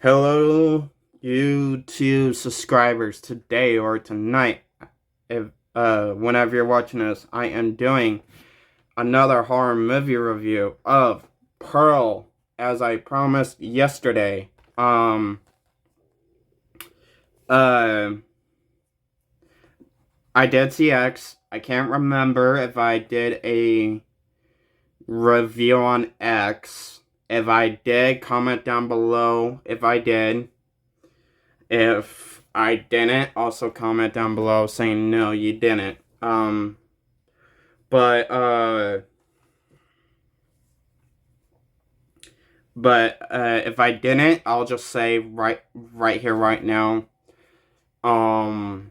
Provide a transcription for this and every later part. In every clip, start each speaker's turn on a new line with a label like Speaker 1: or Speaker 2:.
Speaker 1: Hello, YouTube subscribers. Today or tonight, if whenever you're watching this, I am doing another horror movie review of Pearl, as I promised yesterday. Uh, I did see X. I can't remember if I did a review on X. If I did, comment down below if I did. If I didn't, also comment down below saying no, you didn't. But if I didn't, I'll just say right here, right now. To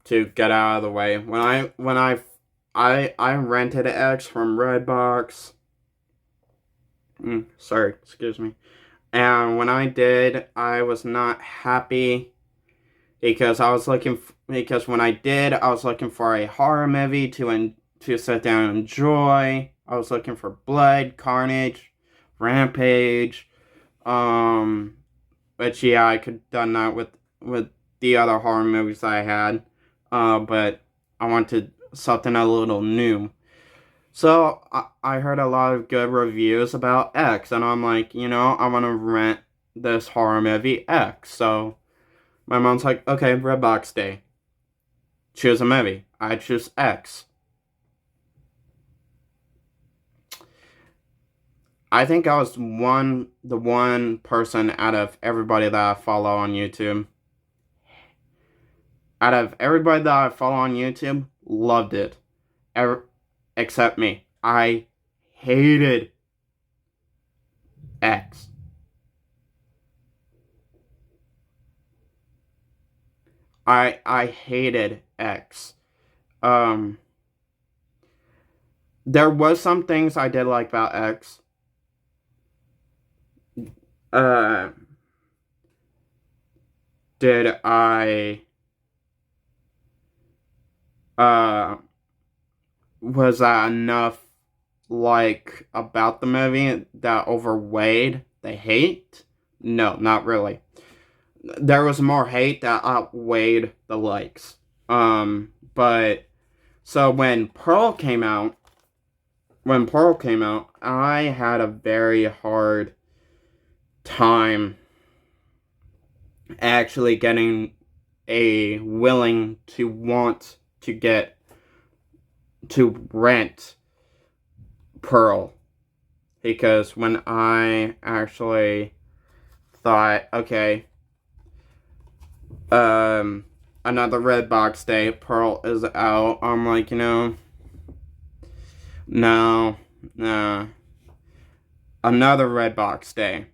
Speaker 1: get out of the way, I rented X from Redbox. Sorry, excuse me. And when I did, I was not happy. Because when I did, I was looking for a horror movie to sit down and enjoy. I was looking for blood, carnage, rampage. Which yeah, I could have done that with the other horror movies I had. But I wanted something a little new. So I heard a lot of good reviews about X, and I'm like, I want to rent this horror movie X. So my mom's like, okay, Redbox Day. Choose a movie. I choose X. I think I was the one person out of everybody that I follow on YouTube. Out of everybody that I follow on YouTube, loved it. Except me. I hated X. I hated X. There was some things I did like about X. Did I was that enough like about the movie that overweighed the hate? No, not really. There was more hate that outweighed the likes. But so when Pearl came out, I had a very hard time actually getting a willing to want to get to rent Pearl, because when I actually thought, okay, another Redbox Day, Pearl is out, I'm like, no, another Redbox Day.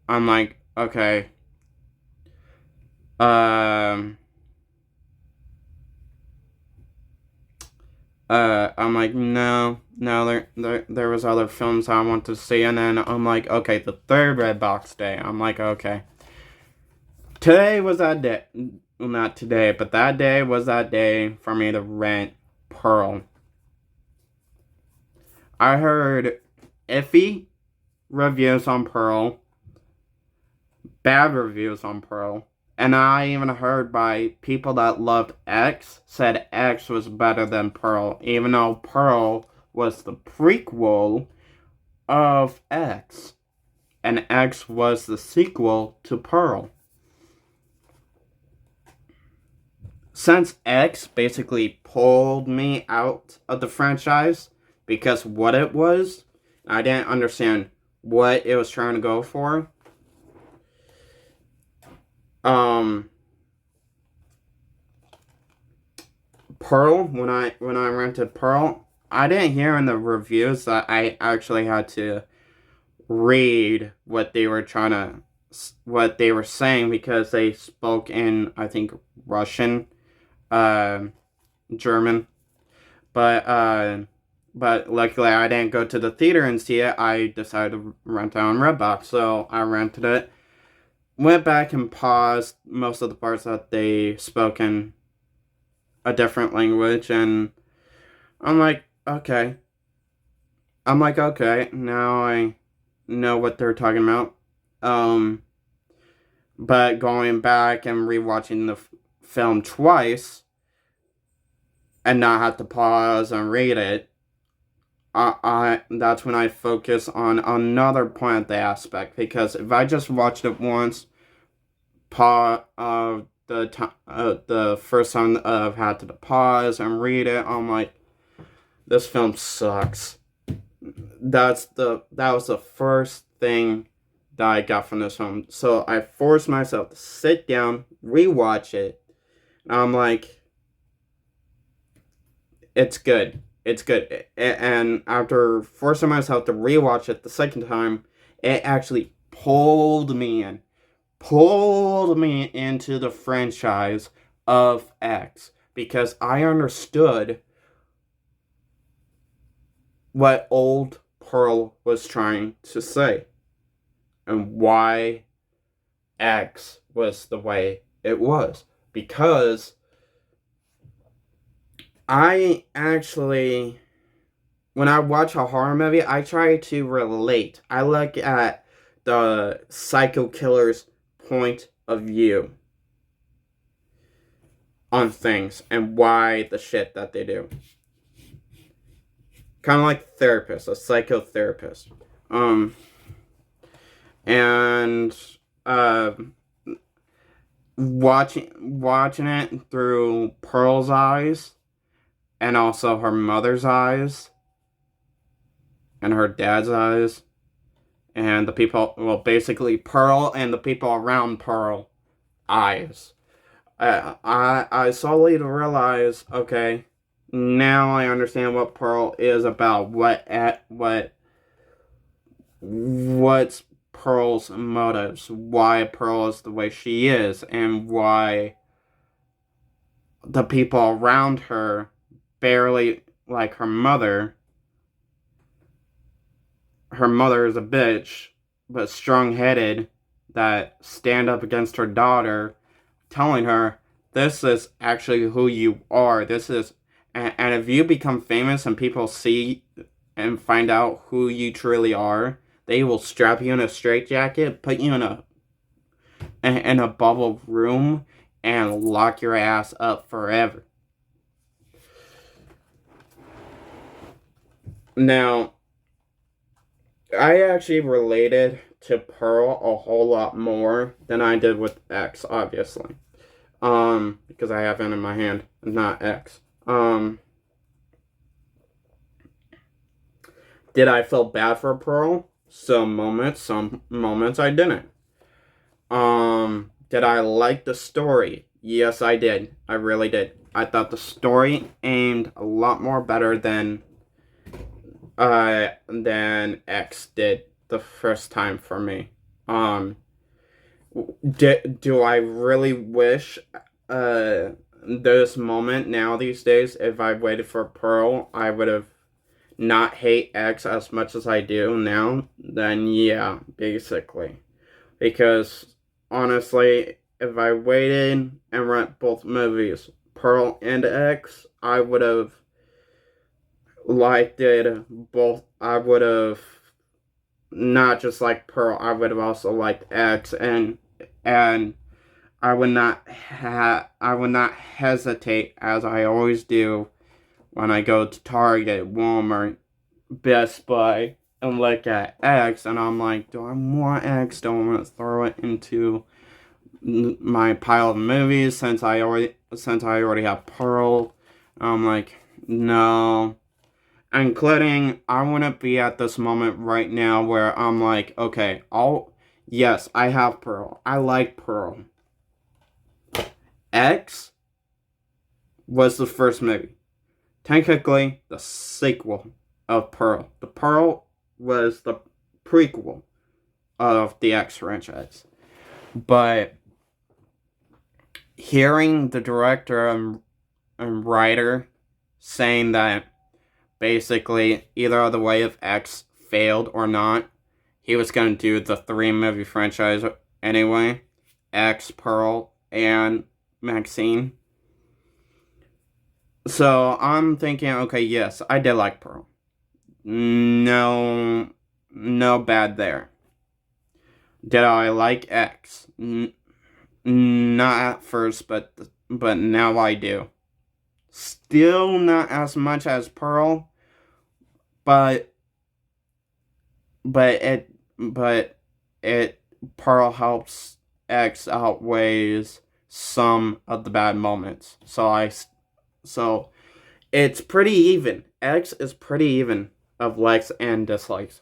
Speaker 1: I'm like, okay, I'm like, no, there was other films I want to see, and then I'm like, okay, the third Redbox Day. I'm like, okay. Today was that day. Well, not today, but that day was that day for me to rent Pearl. I heard iffy reviews on Pearl, bad reviews on Pearl, and I even heard by people that loved X said X was better than Pearl, even though Pearl was the prequel of X, and X was the sequel to Pearl. Since X basically pulled me out of the franchise because what it was, I didn't understand what it was trying to go for. Pearl, when I rented Pearl, I didn't hear in the reviews that I actually had to read what they were saying, because they spoke in, I think, Russian, German, but luckily I didn't go to the theater and see it. I decided to rent it on Redbox, so I rented it, went back and paused most of the parts that they spoke in a different language, and I'm like, okay, now I know what they're talking about. But going back and rewatching the film twice and not have to pause and read it, that's when I focus on another point of the aspect. Because if I just watched it once, the first time I've had to pause and read it, I'm like, this film sucks. That was the first thing that I got from this film. So I forced myself to sit down, rewatch it. And I'm like, it's good. It's good. And after forcing myself to rewatch it the second time, it actually pulled me into the franchise of X, because I understood what old Pearl was trying to say and why X was the way it was. Because I actually, when I watch a horror movie, I try to relate. I look at the psycho killer's point of view on things and why the shit that they do. Kind of like a therapist, a psychotherapist. And watching it through Pearl's eyes and also her mother's eyes and her dad's eyes and the people, well, basically Pearl and the people around Pearl eyes. I slowly realize, okay, now I understand what Pearl is about. What's Pearl's motives? Why Pearl is the way she is, and why the people around her, barely like her mother. Her mother is a bitch, but strong-headed, that stand up against her daughter, telling her, this is actually who you are. This is, and if you become famous and people see and find out who you truly are, they will strap you in a straitjacket, put you in a bubble room, and lock your ass up forever. Now, I actually related to Pearl a whole lot more than I did with X, obviously. Because I have N in my hand, not X. Did I feel bad for Pearl? Some moments I didn't. Did I like the story? Yes, I did. I really did. I thought the story aimed a lot more better than X did the first time for me. Do I really wish this moment now these days, if I waited for Pearl, I would have not hate X as much as I do now? Then yeah, basically. Because honestly, if I waited and rent both movies, Pearl and X, I would have liked it both. I would have not just liked Pearl, I would have also liked X, and I would not hesitate, as I always do when I go to Target, Walmart, Best Buy, and look at X, and I'm like, do I want X? Do I want to throw it into my pile of movies since I already have Pearl? I'm like, no. Including, I wouldn't be at this moment right now where I'm like, okay, yes, I have Pearl. I like Pearl. X was the first movie. Technically, the sequel of Pearl. The Pearl was the prequel of the X franchise. But hearing the director and writer saying that basically either the way of X failed or not, he was going to do the 3-movie franchise anyway. X, Pearl, and Maxine. So I'm thinking, okay, yes, I did like Pearl. No bad there. Did I like X? Not at first, but now I do. Still not as much as Pearl, but but it but it Pearl helps X outweighs some of the bad moments. So it's pretty even. X is pretty even of likes and dislikes.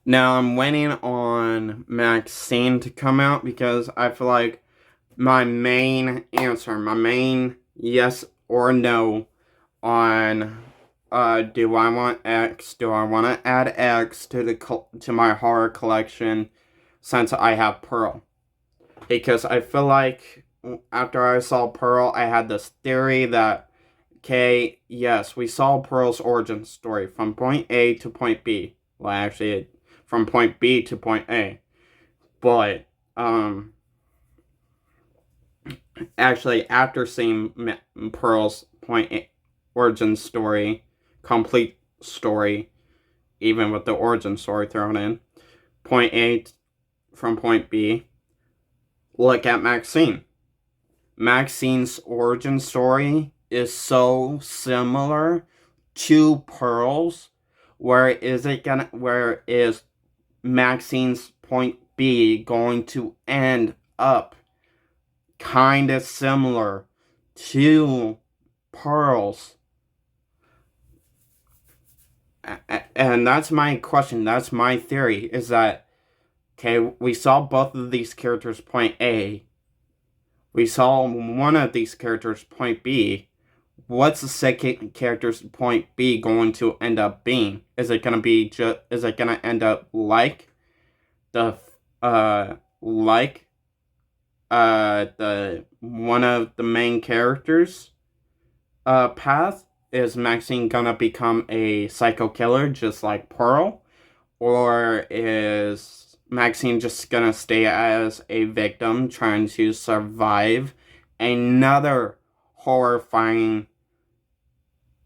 Speaker 1: Now I'm waiting on Maxine to come out because I feel like my main answer, my main yes or no on do I want X? Do I want to add X to my horror collection since I have Pearl? Because I feel like after I saw Pearl, I had this theory that, okay, yes, we saw Pearl's origin story from point A to point B. Well, actually, from point B to point A. But, actually, after seeing Pearl's point A origin story, complete story, even with the origin story thrown in, point A from point B, look at Maxine. Maxine's origin story is so similar to Pearl's. Where is Maxine's point B going to end up kind of similar to Pearl's? And that's my question. That's my theory. Is that, okay, we saw both of these characters point A. We saw one of these characters point B. What's the second character's point B going to end up being? Is it gonna end up like the the one of the main characters path? Is Maxine gonna become a psycho killer just like Pearl? Or is Maxine just gonna stay as a victim trying to survive another horrifying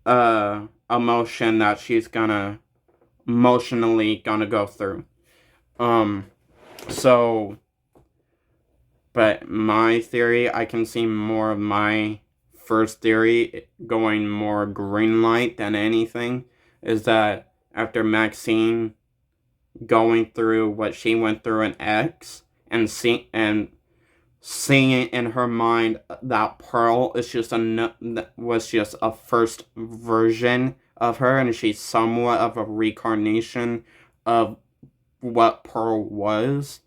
Speaker 1: emotion that she's emotionally gonna go through? So, but my theory, I can see more of my first theory going more green light than anything, is that after Maxine going through what she went through in X and seeing it in her mind that Pearl is was just a first version of her, and she's somewhat of a reincarnation of what Pearl was.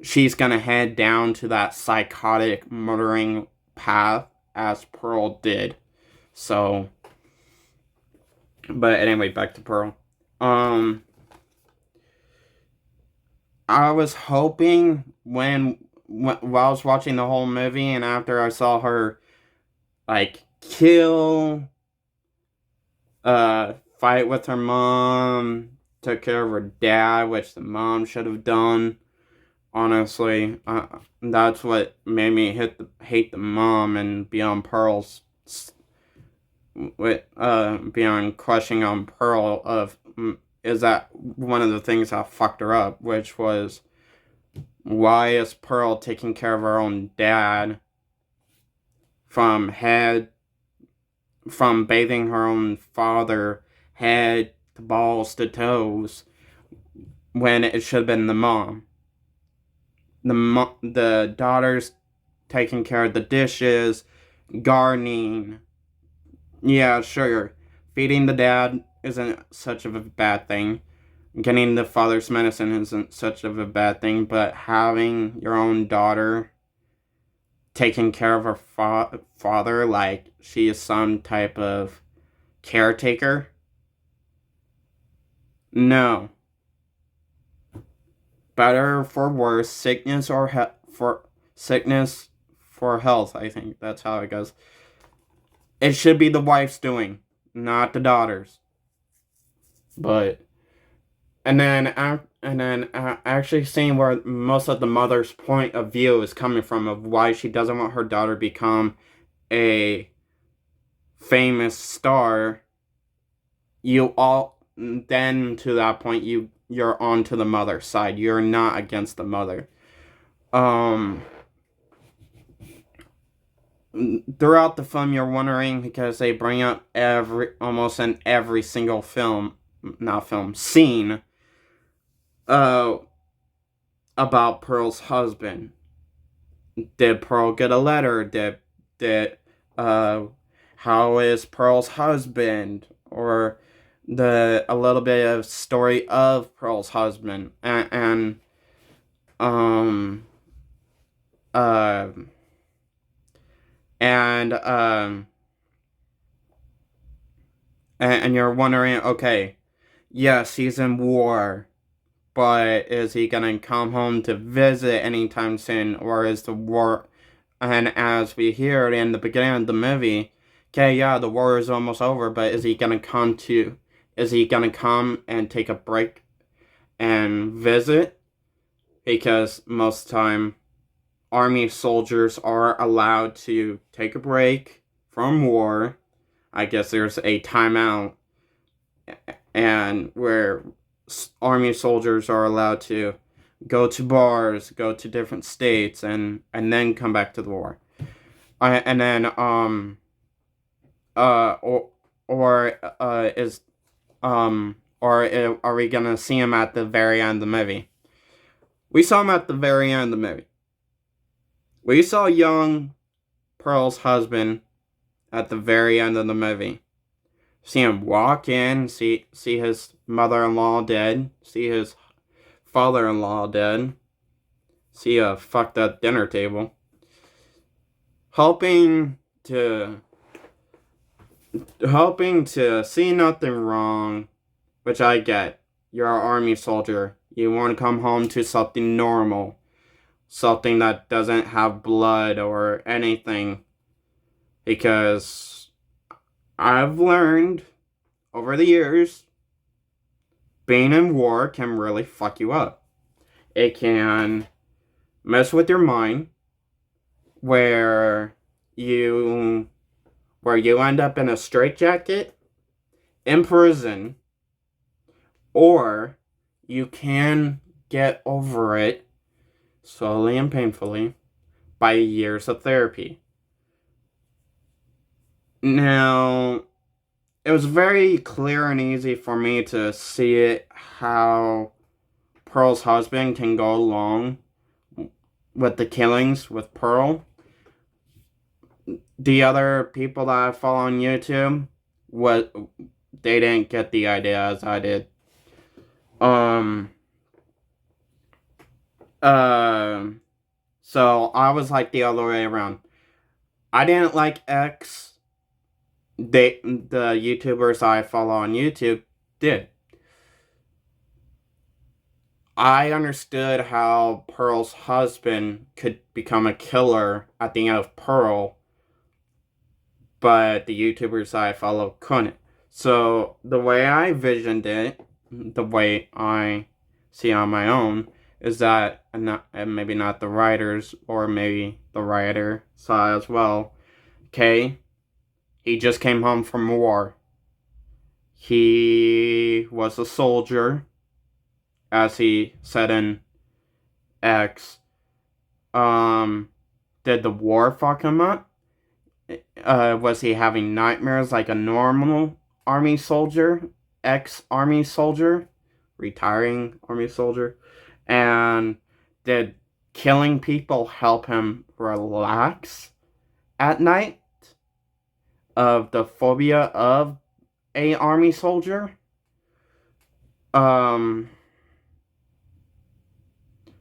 Speaker 1: She's gonna head down to that psychotic murdering path as Pearl did. So, but anyway, back to Pearl. I was hoping while I was watching the whole movie and after I saw her like kill, fight with her mom, took care of her dad, which the mom should have done. Honestly, that's what made me hate the mom and be on Pearl's be on crushing on Pearl of is that one of the things that fucked her up, which was, why is Pearl taking care of her own dad from bathing her own father head to balls to toes when it should have been the mom? The daughter's taking care of the dishes, gardening. Yeah, sure. Feeding the dad isn't such of a bad thing. Getting the father's medicine isn't such of a bad thing, but having your own daughter taking care of her father like she is some type of caretaker? No. Better for worse, sickness for health, I think that's how it goes. It should be the wife's doing, not the daughter's. But and then actually seeing where most of the mother's point of view is coming from, of why she doesn't want her daughter to become a famous star. You all then to that point you you're onto the mother's side. You're not against the mother. Um, Throughout the film, you're wondering because they bring up almost in every single scene, uh, about Pearl's husband. Did Pearl get a letter? Did uh, how is Pearl's husband? Or a little bit of story of Pearl's husband and um uh and and you're wondering, okay, yes, he's in war, but is he gonna come home to visit anytime soon, or is the war? And as we hear in the beginning of the movie, okay, yeah, the war is almost over, but is he gonna come and take a break and visit? Because most of the time, army soldiers are allowed to take a break from war. I guess there's a timeout, and where army soldiers are allowed to go to bars, go to different states, and then come back to the war. And then is or are we gonna see him at the very end of the movie? We saw him at the very end of the movie. We saw young Pearl's husband at the very end of the movie. See him walk in, see his mother-in-law dead, see his father-in-law dead, see a fucked up dinner table. Hoping to see nothing wrong, which I get. You're an army soldier. You want to come home to something normal. Something that doesn't have blood or anything. Because I've learned over the years, being in war can really fuck you up. It can mess with your mind, where you end up in a straitjacket, in prison, or you can get over it slowly and painfully by years of therapy. Now, it was very clear and easy for me to see it, how Pearl's husband can go along with the killings with Pearl. The other people that I follow on YouTube, they didn't get the idea as I did. So I was like the other way around. I didn't like X. The YouTubers I follow on YouTube did. I understood how Pearl's husband could become a killer at the end of Pearl, but the YouTubers I follow couldn't. So the way I visioned it, the way I see on my own, is that, and maybe not the writers, or maybe the writer saw as well, okay, he just came home from war. He was a soldier, as he said in X. Did the war fuck him up? Was he having nightmares like a normal army soldier, ex-army soldier, retiring army soldier? And did killing people help him relax at night of the phobia of a army soldier?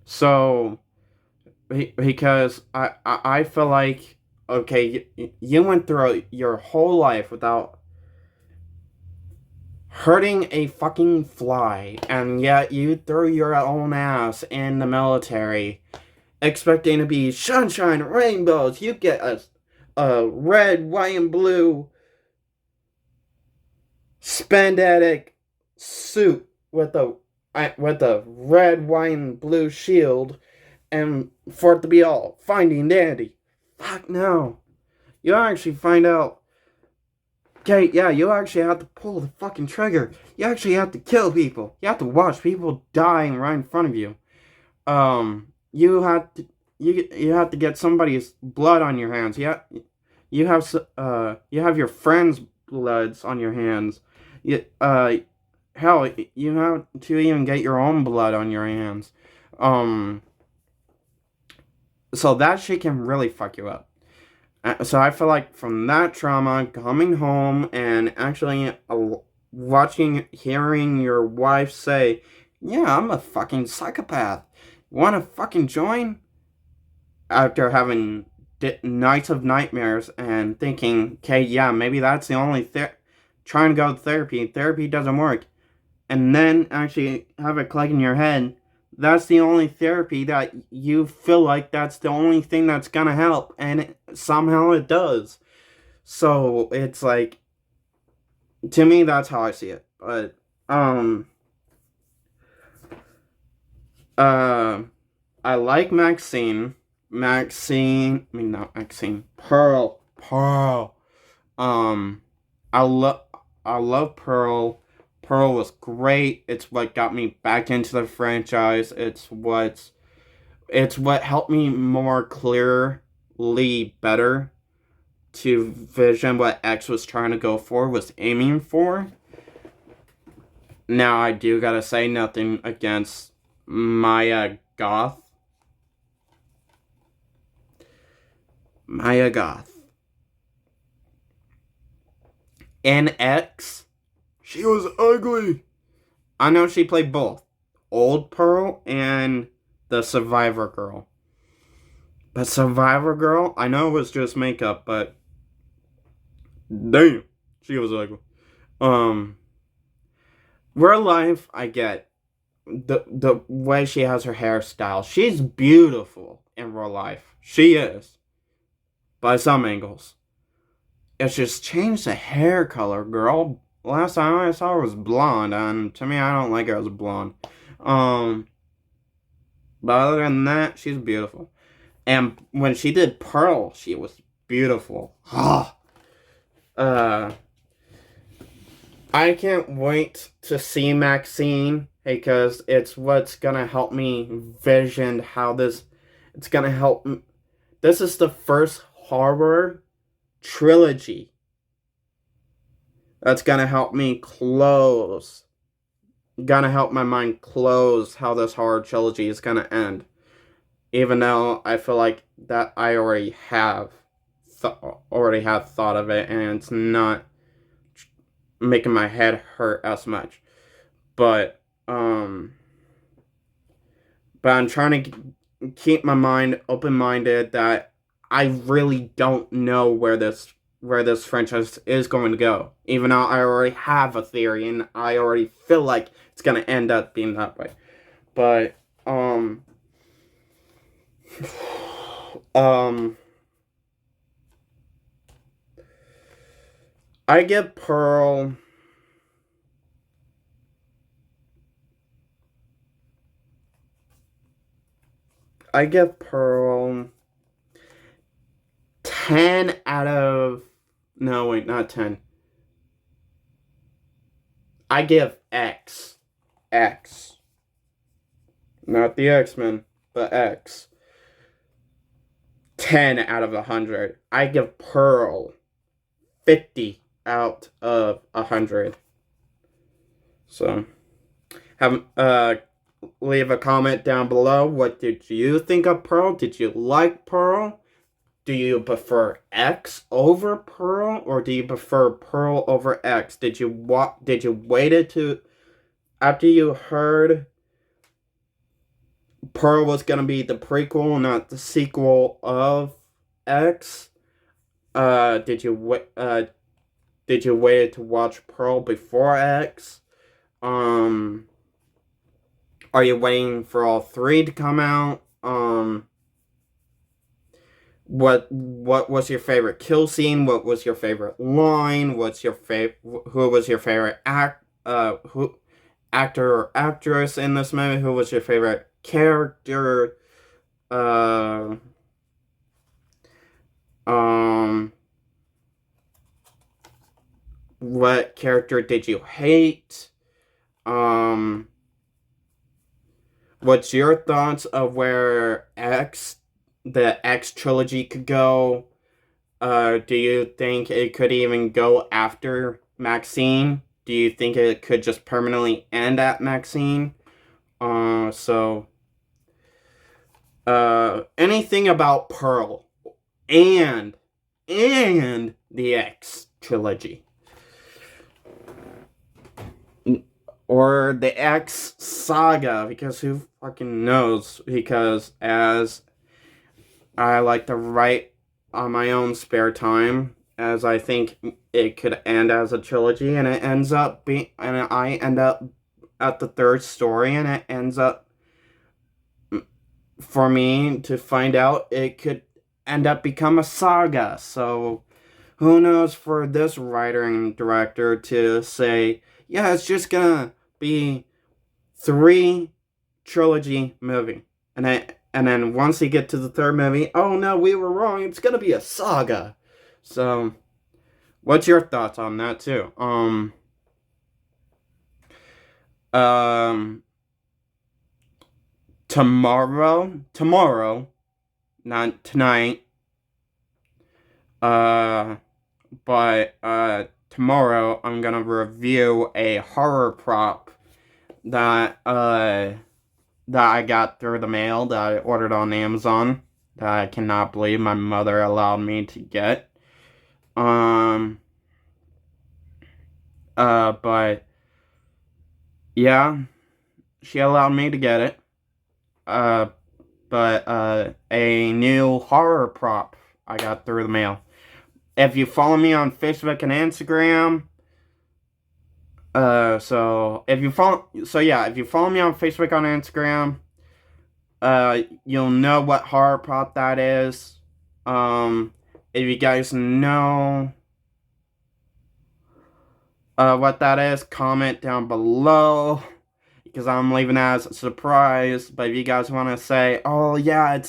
Speaker 1: So, because I feel like, okay, you went through your whole life without hurting a fucking fly, and yet you threw your own ass in the military, expecting to be sunshine and rainbows. You get a red, white, and blue spandetic suit with a red, white, and blue shield, and for it to be all finding dandy. Fuck no. You actually find out, Okay, yeah, you actually have to pull the fucking trigger. You actually have to kill people. You have to watch people dying right in front of you. You have to you have to get somebody's blood on your hands. You have your friend's bloods on your hands. You, hell, you have to even get your own blood on your hands. Um, so that shit can really fuck you up. So I feel like from that trauma, coming home and actually hearing your wife say, "Yeah, I'm a fucking psychopath. Want to fucking join?" After having nights of nightmares and thinking, "Okay, yeah, maybe that's the only trying to go to therapy. Therapy doesn't work." And then actually have it click in your head, that's the only therapy that you feel like that's the only thing that's gonna help, and somehow it does. So it's like, to me, that's how I see it. But uh, I like not Maxine, Pearl. Um, I love I love Pearl. Pearl was great. It's what got me back into the franchise. It's what helped me more clearly better to vision what X was trying to go for, was aiming for. Now I do gotta say nothing against Maya Goth. Maya Goth. In X, she was ugly. I know she played both Old Pearl and the Survivor Girl. But Survivor Girl, I know it was just makeup, but damn, she was ugly. Um, Real life, I get the way she has her hairstyle. She's beautiful in real life. She is, by some angles. It's just changed the hair color, girl. Last time I saw her was blonde, and to me, I don't like her as blonde. Um, but other than that, she's beautiful. And when she did Pearl, she was beautiful. uh, I can't wait to see Maxine, because it's what's gonna help me vision how this. It's gonna help. This is the first horror trilogy that's gonna help me close. Gonna help my mind close how this horror trilogy is gonna end. Even though I feel like that I already have thought of it, and it's not making my head hurt as much. But I'm trying to keep my mind open-minded that I really don't know where this franchise is going to go. Even though I already have a theory and I already feel like it's gonna end up being that way. But I give Pearl. I give Pearl 10 out of. No, wait, not 10. I give X. X. Not the X-Men, but X. 10 out of 100. I give Pearl 50 out of 100. So, leave a comment down below. What did you think of Pearl? Did you like Pearl? Do you prefer X over Pearl, or do you prefer Pearl over X? Did you wait it to after you heard Pearl was gonna be the prequel, not the sequel of X? Did you wait to watch Pearl before X? Are you waiting for all three to come out? What was your favorite kill scene? What was your favorite line? Who was your favorite actor or actress in this movie? Who was your favorite character? Uh, um, what character did you hate? What's your thoughts of where the X trilogy could go? Do you think it could even go after Maxine? Do you think it could just permanently end at Maxine? So, anything about Pearl and the X trilogy. Or the X saga, because who fucking knows? Because as I like to write on my own spare time, as I think it could end as a trilogy, and it ends up being, and I end up at the third story, and it ends up, for me to find out, it could end up become a saga. So who knows for this writer and director to say, yeah, it's just gonna be 3 trilogy movie, and then once you get to the third movie, oh no, we were wrong, it's gonna be a saga. So what's your thoughts on that too? Tomorrow, not tonight, but tomorrow I'm gonna review a horror prop that I got through the mail, that I ordered on Amazon, that I cannot believe my mother allowed me to get. But yeah, she allowed me to get it. But a new horror prop I got through the mail. If you follow me on Facebook and Instagram, if you follow me on Facebook and Instagram, you'll know what horror prop that is. If you guys know what that is, comment down below, because I'm leaving it as a surprise. But if you guys want to say, oh yeah,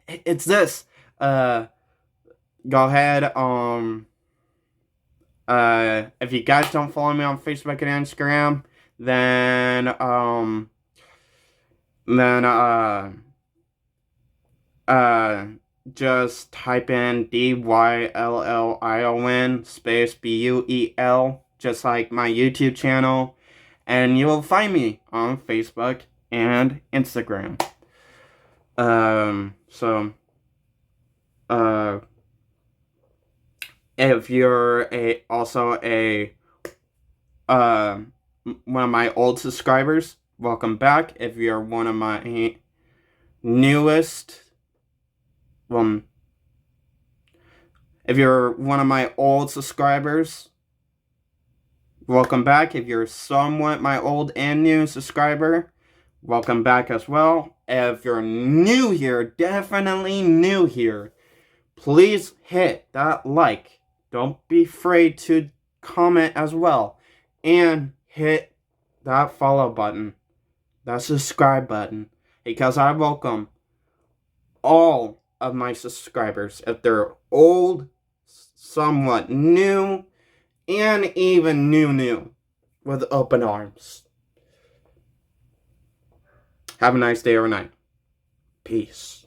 Speaker 1: it's this, go ahead. If you guys don't follow me on Facebook and Instagram, then just type in DYLLION space BUEL, just like my YouTube channel, and you will find me on Facebook and Instagram. If you're also one of my old subscribers, welcome back. If you're one of my newest, if you're one of my old subscribers, welcome back. If you're somewhat my old and new subscriber, welcome back as well. If you're new here, definitely new here, please hit that like. Don't be afraid to comment as well. And hit that follow button, that subscribe button, because I welcome all of my subscribers, if they're old, somewhat new, and even new, with open arms. Have a nice day or night. Peace.